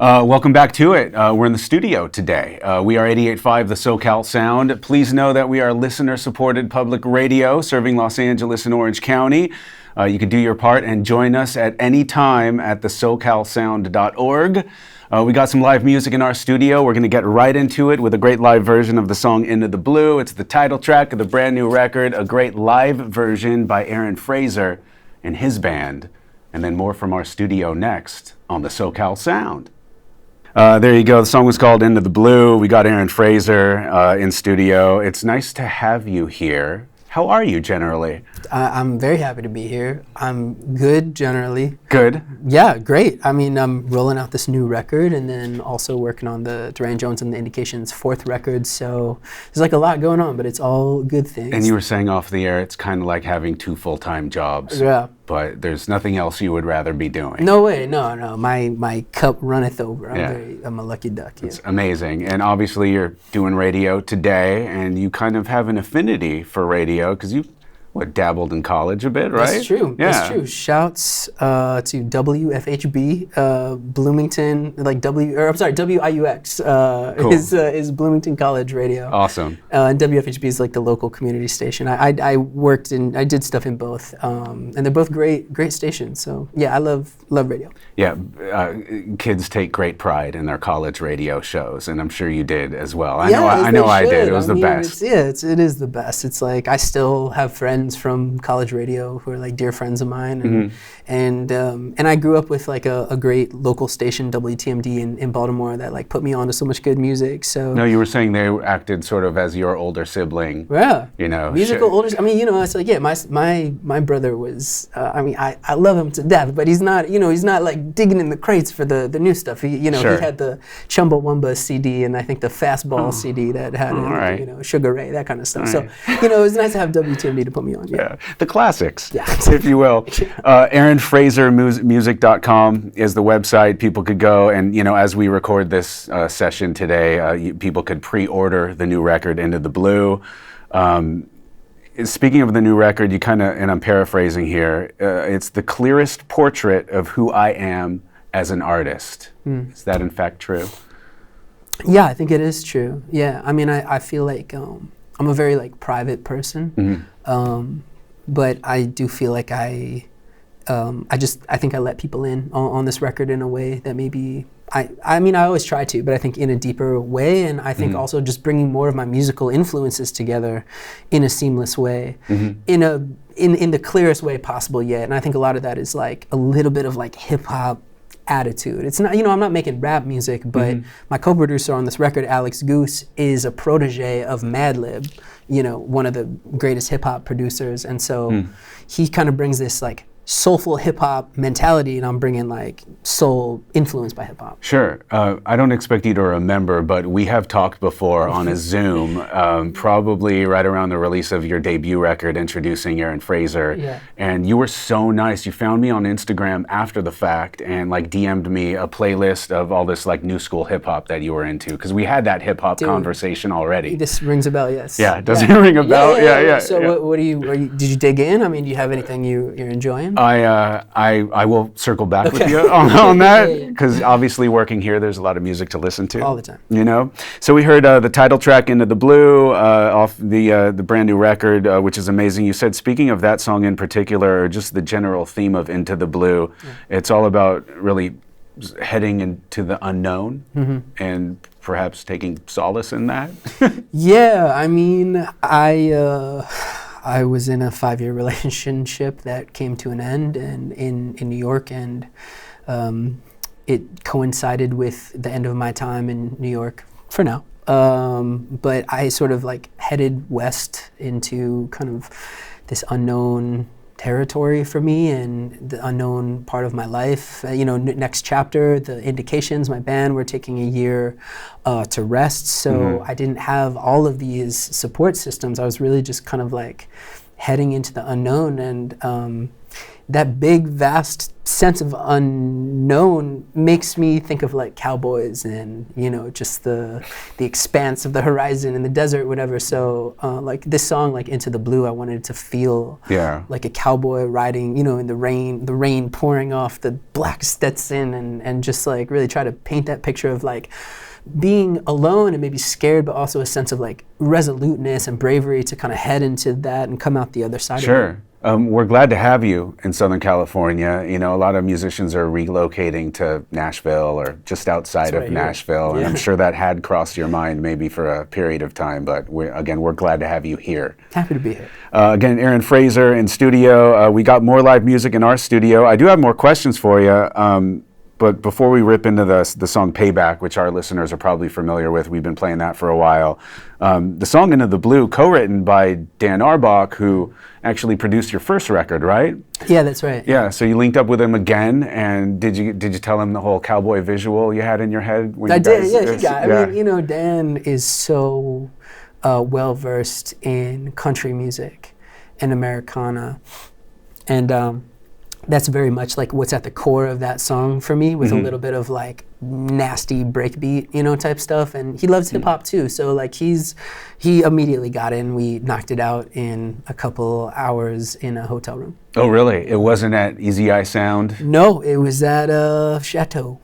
Welcome back to it. We're in the studio today. We are 88.5 the SoCal Sound. Please know that we are listener-supported public radio serving Los Angeles and Orange County. You can do your part and join us at any time at the SoCalSound.org. We got some live music in our studio. We're going to get right into it with a great live version of the song Into the Blue. It's the title track of the brand new record, a great live version by Aaron Frazer and his band. And then more from our studio next on the SoCal Sound. There you go. The song was called Into the Blue. We got Aaron Frazer in studio. It's nice to have you here. How are you generally? I'm very happy to be here. I'm good generally. Good? Yeah, great. I mean, I'm rolling out this new record and then also working on the Duran Jones and the Indications 4th record. So there's like a lot going on, but it's all good things. And you were saying off the air, it's kind of like having 2 full-time jobs. Yeah. But there's nothing else you would rather be doing. No way, no. My cup runneth over. I'm a lucky duck. Yeah. It's amazing. And obviously you're doing radio today, and you kind of have an affinity for radio because you dabbled in college a bit, right? That's true. Yeah. That's true. Shouts to WFHB, Bloomington, WIUX Cool. is Bloomington College Radio. Awesome. And WFHB is like the local community station. I did stuff in both, and they're both great stations. So yeah, I love radio. Yeah, kids take great pride in their college radio shows, and I'm sure you did as well. I know I did. It was the best. It is the best. It's like I still have friends from college radio who are like dear friends of mine, and I grew up with like a great local station, WTMD in Baltimore, that like put me on to so much good music. So no, you were saying they acted sort of as your older sibling. Yeah, you know, musical older. I mean, it's like my brother was. I love him to death, but he's not like digging in the crates for the new stuff. He had the Chumbawamba CD and I think the Fastball CD that had Sugar Ray, that kind of stuff. So it was nice to have WTMD to put me on. Yeah, the classics, if you will. AaronFrazerMusic.com is the website. People could go and, as we record this session today, people could pre-order the new record, Into the Blue. Speaking of the new record, you kind of, and I'm paraphrasing here, it's the clearest portrait of who I am as an artist. Is that in fact true? Yeah, I think it is true. Yeah, I mean, I feel like I'm a very like private person, but I do feel like I think I let people in on this record in a way that maybe I mean I always try to, but I think in a deeper way, and I think also just bringing more of my musical influences together in a seamless way, in the clearest way possible yet. And I think a lot of that is like a little bit of like hip hop attitude. It's not, I'm not making rap music, but my co-producer on this record, Alex Goose, is a protege of Madlib, one of the greatest hip hop producers, and so he kind of brings this like soulful hip hop mentality, and I'm bringing like soul influenced by hip hop. Sure. I don't expect you to remember, but we have talked before on a Zoom, probably right around the release of your debut record, introducing Aaron Frazer. Yeah. And you were so nice. You found me on Instagram after the fact and like DM'd me a playlist of all this like new school hip hop that you were into, because we had that hip hop conversation already. This rings a bell, yes. Yeah. Does it ring a bell? Yeah. So what do you did you dig in? I mean, do you have anything you're enjoying? I will circle back with you on that, because obviously working here, there's a lot of music to listen to. All the time. So we heard the title track, Into the Blue, off the brand new record, which is amazing. You said, speaking of that song in particular, or just the general theme of Into the Blue, it's all about really heading into the unknown and perhaps taking solace in that. Yeah, I mean, I was in a 5-year relationship that came to an end in New York, and it coincided with the end of my time in New York for now. But I sort of like headed west into kind of this unknown territory for me and the unknown part of my life. Next chapter, the Indications, my band, we're taking a year to rest. So I didn't have all of these support systems. I was really just kind of like heading into the unknown, and that big, vast sense of unknown makes me think of like cowboys and, you know, just the expanse of the horizon and the desert, whatever. So like this song, like Into the Blue, I wanted it to feel like a cowboy riding, you know, in the rain pouring off the black Stetson, and just like really try to paint that picture of like being alone and maybe scared, but also a sense of like resoluteness and bravery to kind of head into that and come out the other side of it. We're glad to have you in Southern California. You know, a lot of musicians are relocating to Nashville or just outside of Nashville, and I'm sure that had crossed your mind maybe for a period of time, but we're glad to have you here. Happy to be here. Again, Aaron Frazer in studio. We got more live music in our studio. I do have more questions for you. But before we rip into the song Payback, which our listeners are probably familiar with, we've been playing that for a while. The song Into the Blue, co-written by Dan Arbach, who actually produced your first record, right? Yeah, that's right. Yeah, so you linked up with him again, and did you tell him the whole cowboy visual you had in your head? When I you did, guys, yeah, he got it. I mean, you know, Dan is so well-versed in country music and Americana, and that's very much like what's at the core of that song for me, with a little bit of like nasty breakbeat, you know, type stuff. And he loves hip hop too, so like he immediately got in. We knocked it out in a couple hours in a hotel room. Oh, really? It wasn't at Easy Eye Sound? No, it was at Chateau.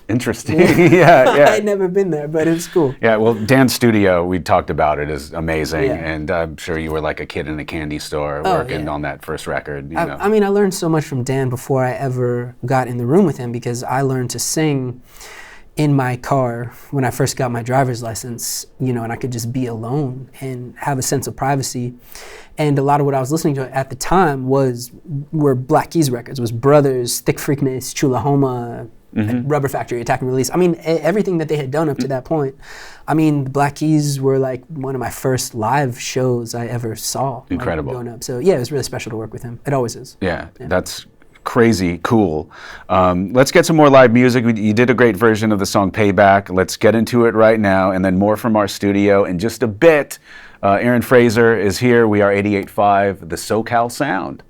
Interesting. yeah. I'd never been there, but it was cool. Yeah, well, Dan's studio, we talked about it, is amazing, and I'm sure you were like a kid in a candy store working on that first record. You know. I mean, I learned so much from Dan before I ever got in the room with him, because I learned to sing in my car when I first got my driver's license, you know, and I could just be alone and have a sense of privacy. And a lot of what I was listening to at the time were Black Keys records, was Brothers, Thick Freakness, Chulahoma, Rubber Factory, Attack and Release. I mean, everything that they had done up to that point. I mean, the Black Keys were like one of my first live shows I ever saw. Incredible. Growing up. So yeah, it was really special to work with him. It always is. Yeah. That's crazy cool. Let's get some more live music. You did a great version of the song Payback. Let's get into it right now, and then more from our studio in just a bit. Aaron Frazer is here. We are 88.5, the SoCal Sound.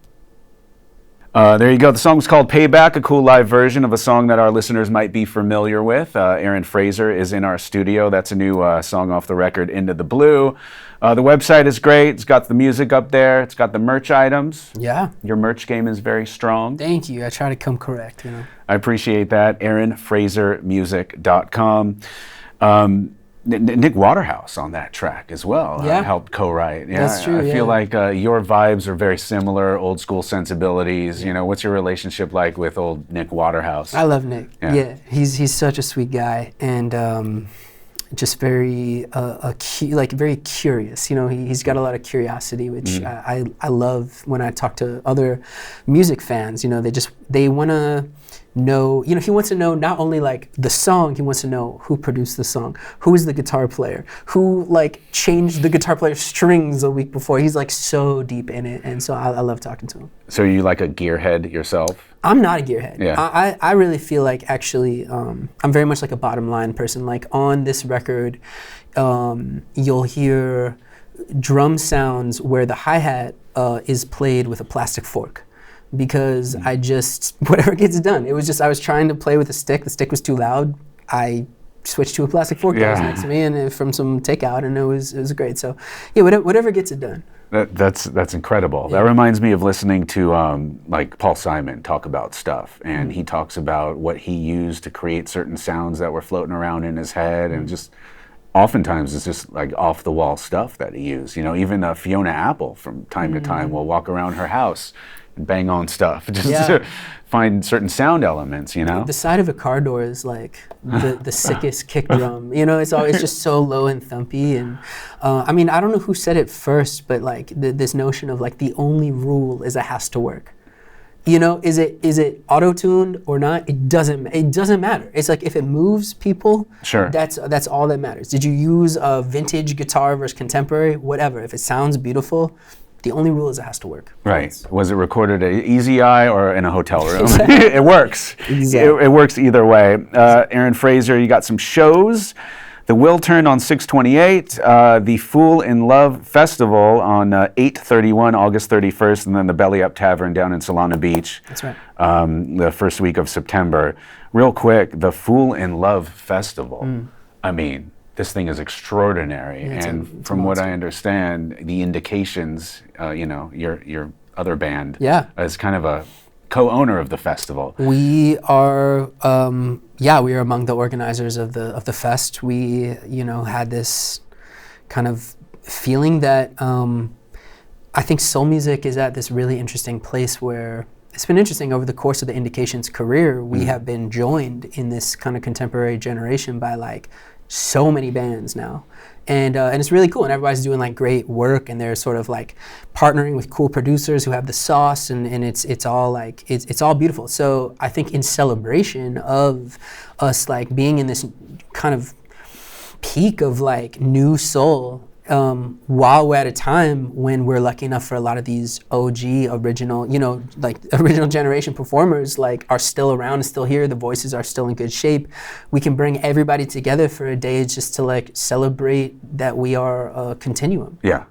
There you go. The song was called Payback, a cool live version of a song that our listeners might be familiar with. Aaron Frazer is in our studio. That's a new song off the record, Into the Blue. The website is great. It's got the music up there. It's got the merch items. Yeah. Your merch game is very strong. Thank you. I try to come correct, you know. I appreciate that. AaronFrazerMusic.com. Nick Waterhouse on that track as well helped co-write. Yeah, that's true. I feel like your vibes are very similar, old school sensibilities. You know, what's your relationship like with old Nick Waterhouse? I love Nick. Yeah, he's such a sweet guy, and just very very curious. You know, he's got a lot of curiosity, which I love when I talk to other music fans. You know, they want to know, you know, he wants to know not only like the song, he wants to know who produced the song, who is the guitar player, who like changed the guitar player's strings a week before. He's like so deep in it, and so I love talking to him. So are you like a gearhead yourself? I'm not a gearhead. Yeah. I really feel like actually I'm very much like a bottom line person. Like on this record, you'll hear drum sounds where the hi-hat is played with a plastic fork. Because I just, whatever gets done. It was just, I was trying to play with a stick. The stick was too loud. I switched to a plastic fork that was next to me, and from some takeout, and it was great. So yeah, whatever gets it done. That's incredible. Yeah. That reminds me of listening to like Paul Simon talk about stuff, and he talks about what he used to create certain sounds that were floating around in his head, and just oftentimes it's just like off the wall stuff that he used. You know, even Fiona Apple from time to time will walk around her house and bang on stuff just to find certain sound elements, you know? The side of a car door is like the sickest kick drum. You know, it's just so low and thumpy. And I mean, I don't know who said it first, but like this notion of like the only rule is it has to work. You know, is it auto-tuned or not? It doesn't matter. It's like if it moves people, sure, that's all that matters. Did you use a vintage guitar versus contemporary? Whatever. If it sounds beautiful, the only rule is it has to work. Right. Was it recorded at Easy Eye or in a hotel room? Exactly. It works. Exactly. It works either way. Aaron Frazer, you got some shows The Will Turn on 6/28, the Fool in Love Festival on 8/31, August 31st, and then the Belly Up Tavern down in Solana Beach. That's right. The first week of September. Real quick, the Fool in Love Festival. I mean, this thing is extraordinary, and from what I understand, the Indications, your other band, is kind of a co-owner of the festival. We are, we are among the organizers of the fest. We, had this kind of feeling that I think soul music is at this really interesting place where it's been interesting over the course of the Indications career. We have been joined in this kind of contemporary generation by like so many bands now. And it's really cool, and everybody's doing like great work, and they're sort of like partnering with cool producers who have the sauce, and it's all like it's all beautiful. So I think in celebration of us like being in this kind of peak of like new soul, while we're at a time when we're lucky enough for a lot of these OG original, original generation performers like are still around and still here, the voices are still in good shape, we can bring everybody together for a day just to like celebrate that we are a continuum. Yeah.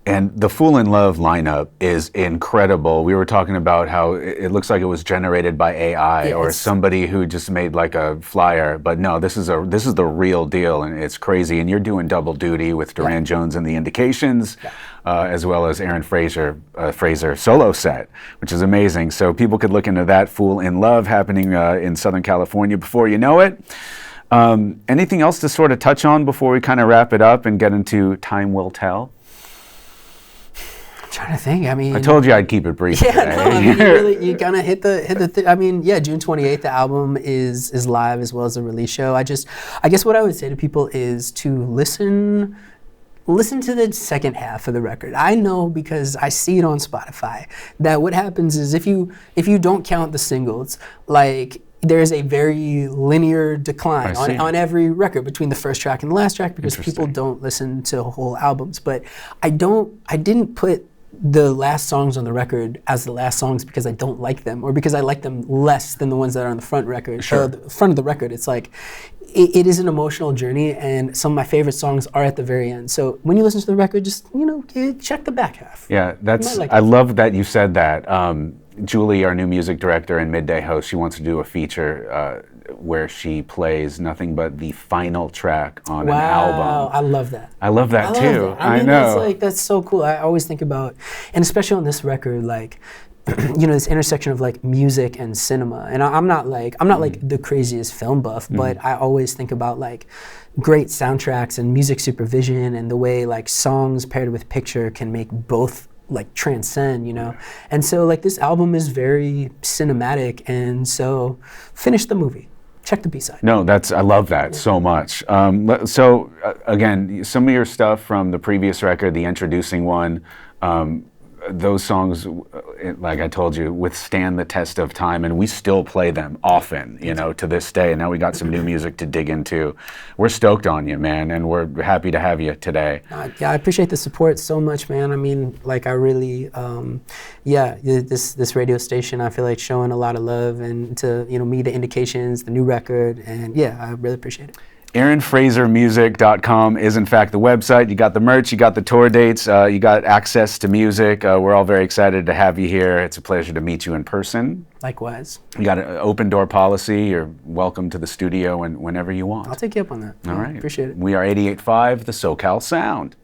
And the Fool in Love lineup is incredible. We were talking about how it looks like it was generated by AI or somebody who just made like a flyer. But no, this is the real deal, and it's crazy. And you're doing double duty with Duran Jones and the Indications, as well as Aaron Frazer solo set, which is amazing. So people could look into that Fool in Love happening in Southern California before you know it. Anything else to sort of touch on before we kind of wrap it up and get into Time Will Tell? Trying to think. I mean, I told you I'd keep it brief. Yeah, no, I mean, you kind of hit the. I mean, yeah, June 28th, the album is live as well as the release show. I guess what I would say to people is to listen to the second half of the record. I know because I see it on Spotify that what happens is if you don't count the singles, like there's a very linear decline on every record between the first track and the last track because people don't listen to whole albums. But I didn't put the last songs on the record as the last songs because I don't like them or because I like them less than the ones that are on the front record. Sure. The front of the record, it's like, it is an emotional journey, and some of my favorite songs are at the very end. So when you listen to the record, just, check the back half. Yeah, I love that you said that. Julie, our new music director and midday host, she wants to do a feature where she plays nothing but the final track on an album. Wow, I love that. I love that too. I mean, know. That's so cool. I always think about, and especially on this record, like, this intersection of like music and cinema. And I'm not like the craziest film buff, but I always think about like great soundtracks and music supervision and the way like songs paired with picture can make both like transcend, And so like this album is very cinematic, and so finish the movie. Check the B-side. No, I love that so much. So again, some of your stuff from the previous record, the introducing one, those songs, like I told you, withstand the test of time, and we still play them often, to this day. And now we got some new music to dig into. We're stoked on you, man, and we're happy to have you today. Yeah, I appreciate the support so much, man. I mean, like I really, this radio station, I feel like showing a lot of love, and to me, the Indications, the new record, and I really appreciate it. AaronFrazerMusic.com is in fact the website. You got the merch, you got the tour dates, you got access to music. We're all very excited to have you here. It's a pleasure to meet you in person. Likewise. You got an open door policy. You're welcome to the studio whenever you want. I'll take you up on that. All right. Appreciate it. We are 88.5, the SoCal Sound.